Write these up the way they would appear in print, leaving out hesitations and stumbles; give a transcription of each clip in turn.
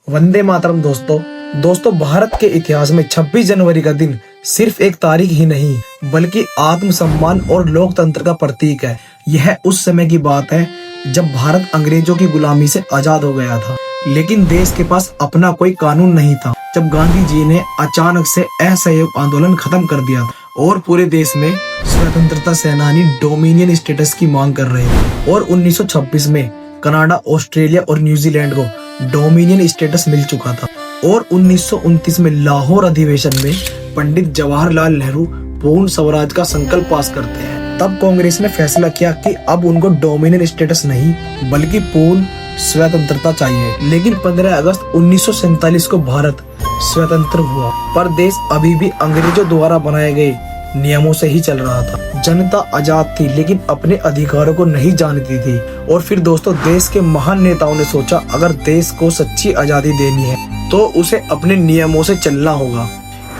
वंदे मातरम दोस्तों भारत के इतिहास में 26 जनवरी का दिन सिर्फ एक तारीख ही नहीं बल्कि आत्मसम्मान और लोकतंत्र का प्रतीक है। यह उस समय की बात है जब भारत अंग्रेजों की गुलामी से आजाद हो गया था, लेकिन देश के पास अपना कोई कानून नहीं था। जब गांधी जी ने अचानक से असहयोग आंदोलन खत्म कर दिया था और पूरे देश में स्वतंत्रता सेनानी डोमिनियन स्टेटस की मांग कर रहे थे और 1926 में कनाडा, ऑस्ट्रेलिया और न्यूजीलैंड को डोमिनियन स्टेटस मिल चुका था और 1929 में लाहौर अधिवेशन में पंडित जवाहरलाल नेहरू पूर्ण स्वराज का संकल्प पास करते हैं। तब कांग्रेस ने फैसला किया कि अब उनको डोमिनियन स्टेटस नहीं बल्कि पूर्ण स्वतंत्रता चाहिए। लेकिन 15 अगस्त 1947 को भारत स्वतंत्र हुआ, पर देश अभी भी अंग्रेजों द्वारा बनाए गए नियमों से ही चल रहा था। जनता आजाद थी लेकिन अपने अधिकारों को नहीं जानती थी। और फिर दोस्तों देश के महान नेताओं ने सोचा अगर देश को सच्ची आजादी देनी है तो उसे अपने नियमों से चलना होगा।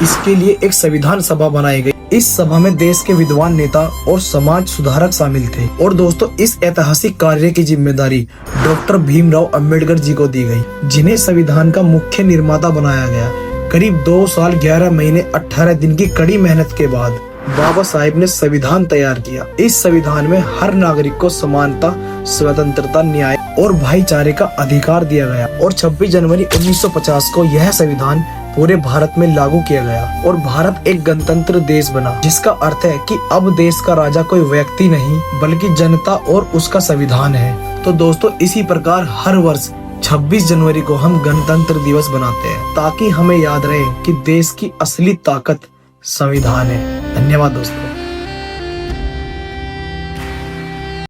इसके लिए एक संविधान सभा बनाई गई। इस सभा में देश के विद्वान नेता और समाज सुधारक शामिल थे और दोस्तों इस ऐतिहासिक कार्य की जिम्मेदारी डॉक्टर भीमराव अंबेडकर जी को दी गई, जिन्हें संविधान का मुख्य निर्माता बनाया गया। करीब 2 साल 11 महीने 18 दिन की कड़ी मेहनत के बाद बाबा साहेब ने संविधान तैयार किया। इस संविधान में हर नागरिक को समानता, स्वतंत्रता, न्याय और भाईचारे का अधिकार दिया गया और 26 जनवरी 1950 को यह संविधान पूरे भारत में लागू किया गया और भारत एक गणतंत्र देश बना, जिसका अर्थ है कि अब देश का राजा कोई व्यक्ति नहीं बल्कि जनता और उसका संविधान है। तो दोस्तों इसी प्रकार हर वर्ष 26 जनवरी को हम गणतंत्र दिवस बनाते हैं ताकि हमें याद रहे कि देश की असली ताकत संविधान है। धन्यवाद दोस्तों।